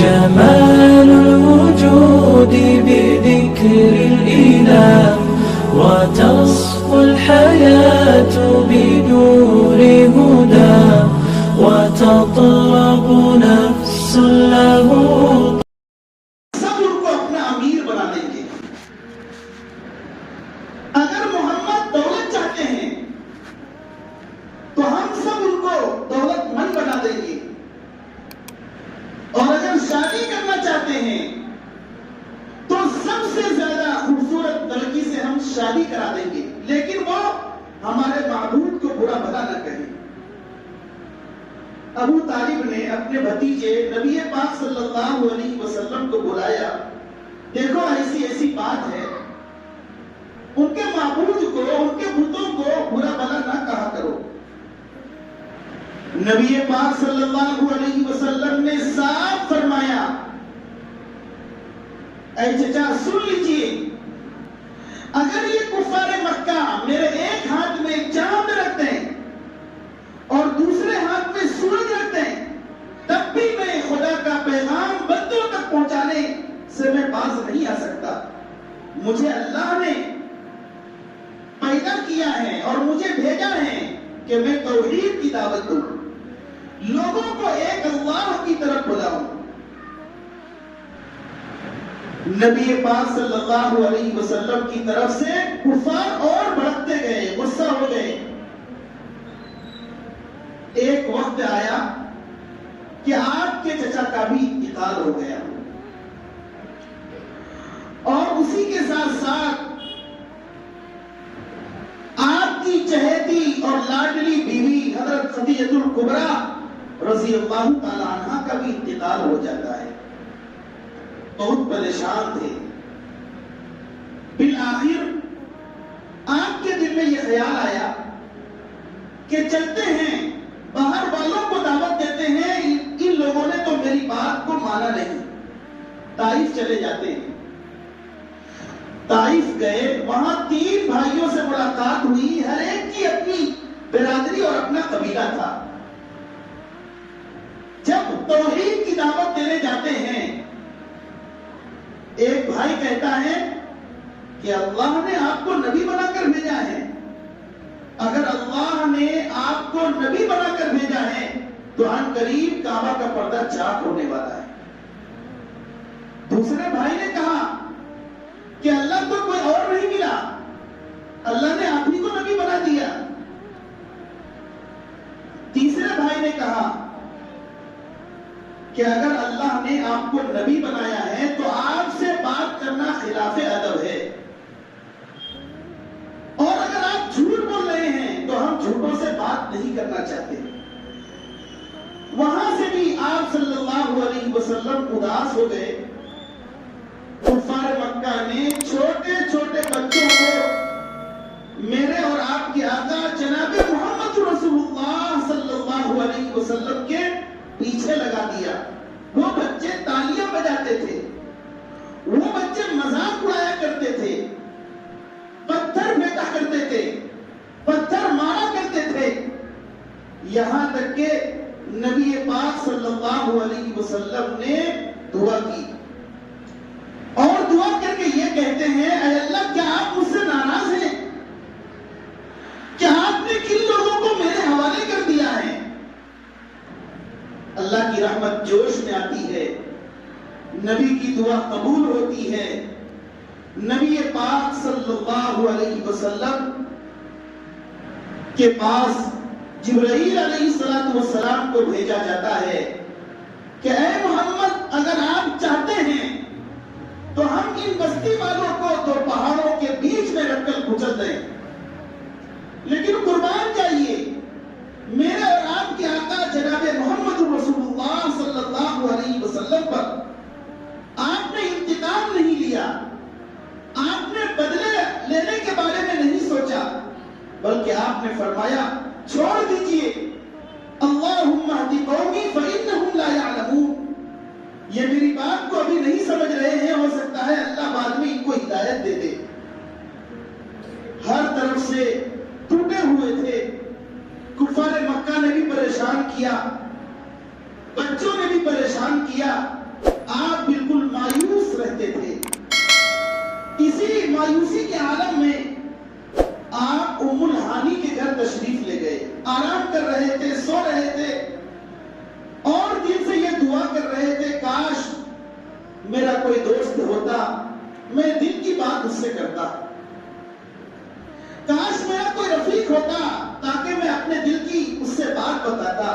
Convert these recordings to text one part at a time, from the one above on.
جمال الوجود بذكر الإله وتصفو الحياة بنور هدى وتطلب نفس له. سب ان کو اپنا امیر بنا دیں گے. اگر محمد دولت چاہتے ہیں تو ہم سب ان کو دولت مند بنا دیں گے، اور اگر شادی کرنا چاہتے ہیں تو سب سے زیادہ خوبصورت لڑکی سے ہم شادی کرا دیں گے، لیکن وہ ہمارے معبود کو برا بھلا نہ کہیں. ابو طالب نے اپنے بھتیجے نبی پاک صلی اللہ علیہ وسلم کو بلایا. دیکھو ایسی ایسی بات ہے، ان کے معبود کو، ان کے بتوں کو برا بھلا نہ کہا کرو. نبی پاک صلی اللہ علیہ وسلم نے صاف فرمایا، اے چچا سن لیجئے، اگر یہ کفار مکہ میرے ایک ہاتھ میں چاند رکھتے ہیں اور دوسرے ہاتھ میں سورج رکھتے ہیں، تب بھی میں خدا کا پیغام بندوں تک پہنچانے سے میں باز نہیں آ سکتا. مجھے اللہ نے پیدا کیا ہے اور مجھے بھیجا ہے کہ میں توحید کی دعوت دوں، لوگوں کو ایک اللہ کی طرف بلاؤں. نبی پاک صلی اللہ علیہ وسلم کی طرف سے کفار اور بھڑکتے گئے، غصہ ہو گئے. ایک وقت آیا کہ آپ کے چچا کا بھی انتقال ہو گیا، اور اسی کے ساتھ ساتھ آپ کی چہیتی اور لاڈلی بیوی حضرت خدیجہ الکبریٰ رضی اللہ تعالی عنہ کا بھی انتقال ہو جاتا ہے. بہت پریشان تھے. بالآخر آپ کے دل میں یہ خیال آیا کہ چلتے ہیں، باہر والوں کو دعوت دیتے ہیں، ان لوگوں نے تو میری بات کو مانا نہیں. طائف چلے جاتے ہیں. طائف گئے، وہاں 3 بھائیوں سے ملاقات ہوئی. ہر ایک کی اپنی برادری اور اپنا قبیلہ تھا. جب توحید کی دعوت دینے جاتے ہیں، ایک بھائی کہتا ہے کہ اللہ نے آپ کو نبی بنا کر بھیجا ہے. اگر اللہ نے آپ کو نبی بنا کر بھیجا ہے تو ان قریب کعبہ کا پردہ چاک ہونے والا ہے. دوسرے بھائی نے کہا کہ اللہ کو کوئی اور نہیں ملا، اللہ نے آپ ہی کو نبی بنا دیا. تیسرے بھائی نے کہا کہ اگر اللہ نے آپ کو نبی بنایا ہے تو آپ سے بات کرنا خلاف ادب ہے، اور اگر آپ جھوٹ بول رہے ہیں تو ہم جھوٹوں سے بات نہیں کرنا چاہتے. وہاں سے بھی آپ صلی اللہ علیہ وسلم اداس ہو گئے. کفار مکہ نے چھوٹے چھوٹے بچوں کو میرے اور آپ کے آقا جناب محمد رسول اللہ صلی اللہ علیہ وسلم کے پیچھے لگا دیا. وہ بچے تالیاں بجاتے تھے، وہ بچے مذاق اڑایا کرتے تھے، پتھر پھینکا کرتے تھے، پتھر مارا کرتے تھے، یہاں تک کہ نبی پاک صلی اللہ علیہ وسلم نے دعا کی، اور دعا کر کے یہ کہتے ہیں، اے اللہ کیا آپ مجھ سے ناراض ہیں؟ کیا آپ نے کن لوگوں کو میرے حوالے کر دیا ہے؟ اللہ کی رحمت جوش میں آتی ہے، نبی کی دعا قبول ہوتی ہے. نبی پاک صلی اللہ علیہ وسلم کے پاس جبرائیل علیہ السلام کو بھیجا جاتا ہے کہ اے محمد، اگر آپ چاہتے ہیں تو ہم ان بستی والوں کو 2 پہاڑوں کے بیچ میں رکھ کر کچل دیں، لیکن قربان جائیے میرے اور آپ کے آقا جناب محمد رسول اللہ صلی اللہ علیہ وسلم پر. آپ نے انتقام نہیں لیا، آپ نے بدلے لینے کے بارے میں نہیں سوچا، بلکہ آپ نے فرمایا چھوڑ دیجئے، اللہم اہد قومی فإنہم لا یعلمون. یہ میری بات کو ابھی نہیں سمجھ رہے ہیں، ہو سکتا ہے اللہ بعد میں ان کو ہدایت دے دے. ہر طرف سے ٹوٹے ہوئے تھے. کفار مکہ نے بھی پریشان کیا، بچوں نے بھی پریشان کیا. میں دل کی بات اس سے کرتا، کاش میرا کوئی رفیق ہوتا تاکہ میں اپنے دل کی اس سے بات بتاتا۔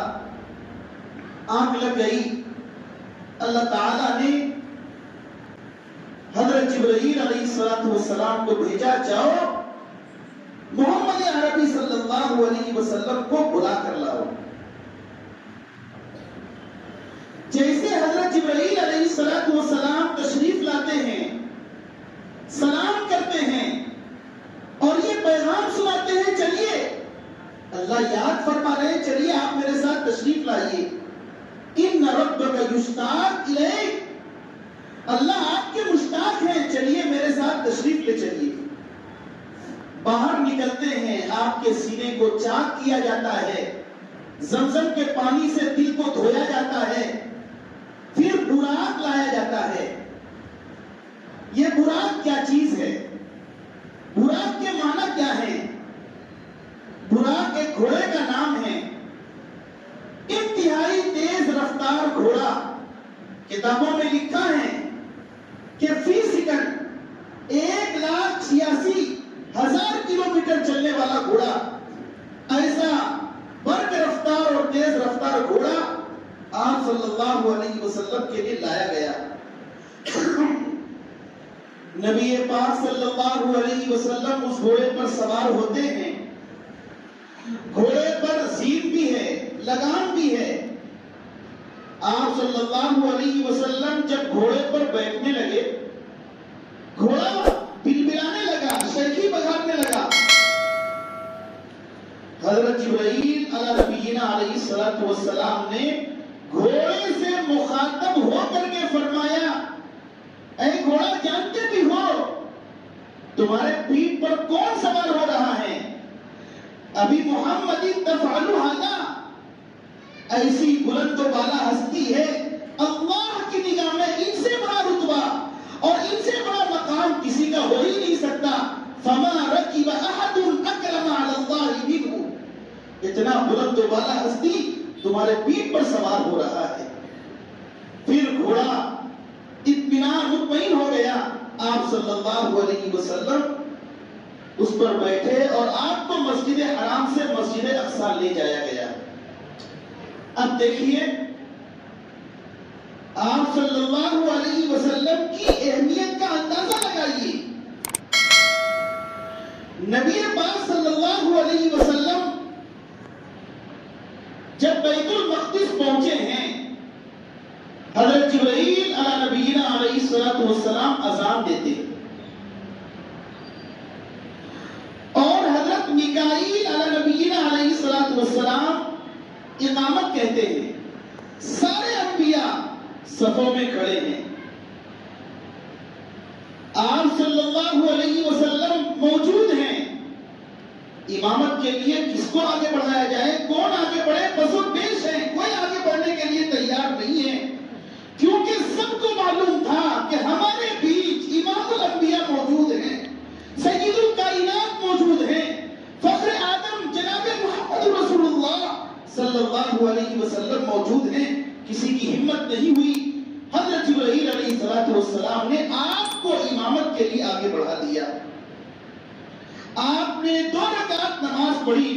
آنکھ لگ گئی، اللہ تعالیٰ نے حضرت جبرائیل علیہ السلام کو بھیجا، جاؤ محمد عربی صلی اللہ علیہ وسلم کو بلا کر لاؤ۔ جیسے حضرت جبرائیل علیہ السلام تشریف لاتے ہیں، سلام کرتے ہیں اور یہ پیغام سناتے ہیں، چلیے اللہ یاد فرما رہے ہیں، چلیے آپ میرے ساتھ تشریف لائیے، ان ربک یشتاق الیک، اللہ آپ کے مشتاق ہیں، چلیے میرے ساتھ تشریف لے چلیے۔ باہر نکلتے ہیں، آپ کے سینے کو چاک کیا جاتا ہے، زمزم کے پانی سے دل کو دھویا جاتا ہے، پھر براق لایا جاتا ہے۔ یہ براق کیا چیز ہے؟ براق کے معنی کیا ہے؟ براق ایک گھوڑے کا نام ہے، انتہائی تیز رفتار گھوڑا۔ کتابوں میں لکھا ہے کہ فی سیکنڈ 1,86,000 کلومیٹر چلنے والا گھوڑا، ایسا برق رفتار اور تیز رفتار گھوڑا آپ صلی اللہ علیہ وسلم کے لیے لایا گیا۔ نبی پاک صلی اللہ علیہ وسلم اس گھوڑے پر سوار ہوتے ہیں، گھوڑے پر زین بھی ہے، لگام بھی ہے۔ آپ صلی اللہ علیہ وسلم جب گھوڑے پر بیٹھنے لگے، گھوڑا بلبلانے لگا، شیخی بگاڑنے لگا۔ حضرت جبرائیل علی نبینا علیہ السلام نے گھوڑے سے مخاطب ہو کر کے فرمایا، اے گھوڑا جانتے بھی ہو تمہارے پیٹھ پر کون سوار ہو رہا ہے؟ ابھی محمد تفعل ھذا، ایسی بلند و بالا ہستی ہے، اللہ کی نگاہ میں ان سے بڑا رتبہ اور ان سے بڑا مقام کسی کا ہو ہی نہیں سکتا۔ فما رکب احد اکرم علی اللہ منہ، اتنا بلند و بالا ہستی تمہارے پیٹھ پر سوار ہو رہا ہے۔ پھر گھوڑا اطمینان مطمئن ہو گیا، آپ صلی اللہ علیہ وسلم اس پر بیٹھے اور آپ کو مسجد حرام سے مسجد اقصی لے جایا گیا۔ اب دیکھیے آپ صلی اللہ علیہ وسلم کی اہمیت کا اندازہ لگائیے۔ نبی پاک صلی اللہ علیہ وسلم جب بیت المقدس پہنچے ہیں، حضرت جبرائیل علی نبینا علیہ السلام اذان دیتے اور حضرت میکائیل علی نبینا علیہ السلام اقامت کہتے ہیں۔ سارے انبیاء صفوں میں کھڑے ہیں، آپ صلی اللہ علیہ وسلم موجود ہیں۔ امامت کے لیے کس کو آگے بڑھایا جائے، کون آگے بڑھے، بس و پیش ہے، کوئی آگے بڑھنے کے لیے تیار نہیں ہے، کیونکہ سب کو معلوم تھا کہ ہمارے بیچ امام الانبیاء موجود ہیں، سید الکائنات موجود ہیں، فخر آدم جناب محمد رسول اللہ صلی اللہ علیہ وسلم موجود ہیں۔ کسی کی ہمت نہیں ہوئی، حضرت جبرائیل علیہ السلام نے آپ کو امامت کے لیے آگے بڑھا دیا۔ آپ نے 2 رکعت نماز پڑھی،